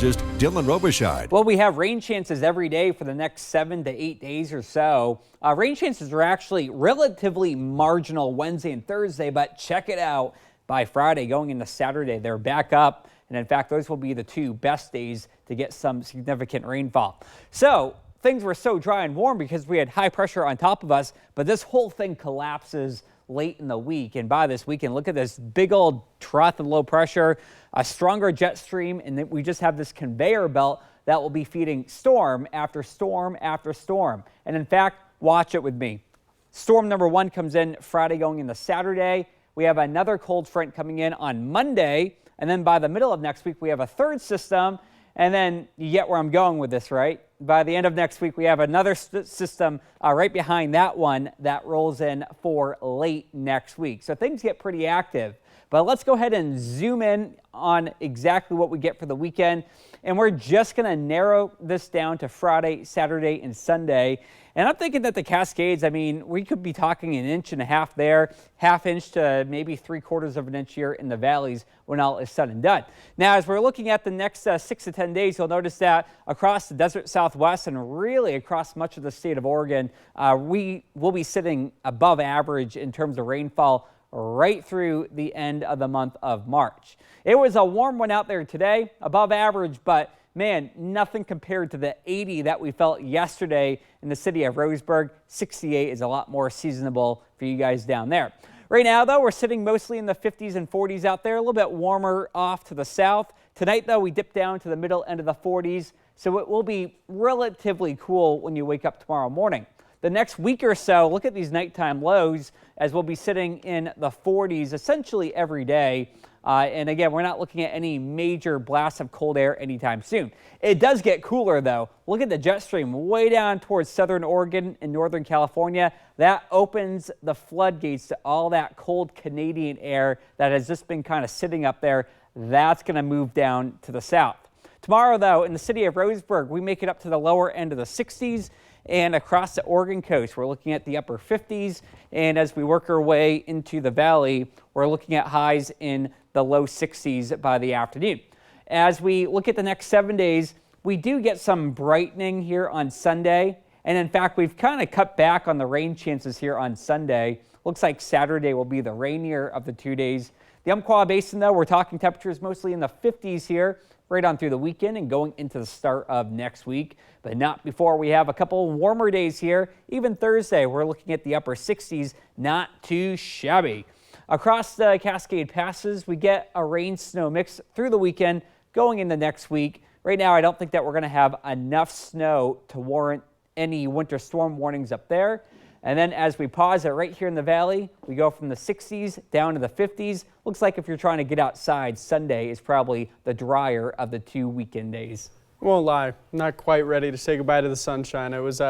Just Dylan Robichaud. Well, we have rain chances every day for the next 7 to 8 days or so. Rain chances are actually relatively marginal Wednesday and Thursday, but check it out. By Friday, going into Saturday, they're back up. And in fact, those will be the two best days to get some significant rainfall. So things were so dry and warm because we had high pressure on top of us, but this whole thing collapses late in the week. And by this weekend, look at this big old trough of low pressure, a stronger jet stream, and then we just have this conveyor belt that will be feeding storm after storm after storm. And in fact, watch it with me. Storm number 1 comes in Friday going into Saturday. We have another cold front coming in on Monday. And then by the middle of next week, we have a third system. And then you get where I'm going with this, right? By the end of next week, we have another system right behind that one that rolls in for late next week. So things get pretty active. But let's go ahead and zoom in on exactly what we get for the weekend. And we're just going to narrow this down to Friday, Saturday, and Sunday. And I'm thinking that the Cascades, I mean, we could be talking 1.5 inches there, 1/2 inch to maybe 3/4 of an inch here in the valleys when all is said and done. Now, as we're looking at the next 6 to 10 days, you'll notice that across the desert Southwest and really across much of the state of Oregon, we will be sitting above average in terms of rainfall right through the end of the month of March. It was a warm one out there today, above average, but man, nothing compared to the 80 that we felt yesterday in the city of Roseburg. 68 is a lot more seasonable for you guys down there. Right now, though, we're sitting mostly in the 50s and 40s out there, a little bit warmer off to the south. Tonight, though, we dip down to the middle end of the 40s, so it will be relatively cool when you wake up tomorrow morning. The next week or so, look at these nighttime lows as we'll be sitting in the 40s essentially every day. And again, we're not looking at any major blasts of cold air anytime soon. It does get cooler, though. Look at the jet stream way down towards southern Oregon and northern California. That opens the floodgates to all that cold Canadian air that has just been kind of sitting up there. That's going to move down to the south. Tomorrow, though, in the city of Roseburg, we make it up to the lower end of the 60s. And across the Oregon coast, we're looking at the upper 50s. And as we work our way into the valley, we're looking at highs in the low 60s by the afternoon. As we look at the next 7 days, we do get some brightening here on Sunday. And in fact, we've kind of cut back on the rain chances here on Sunday. Looks like Saturday will be the rainier of the 2 days. The Umpqua Basin, though, we're talking temperatures mostly in the 50s here, right on through the weekend and going into the start of next week, but not before we have a couple warmer days here. Even Thursday, we're looking at the upper 60s, not too shabby. Across the Cascade Passes, we get a rain-snow mix through the weekend going into next week. Right now, I don't think that we're going to have enough snow to warrant any winter storm warnings up there. And then as we pause it right here in the valley, we go from the 60s down to the 50s. Looks like if you're trying to get outside, Sunday is probably the drier of the 2 weekend days. I won't lie, not quite ready to say goodbye to the sunshine. It was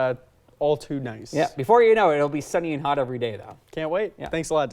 all too nice. Yeah, before you know it, it'll be sunny and hot every day, though. Can't wait. Yeah. Thanks a lot.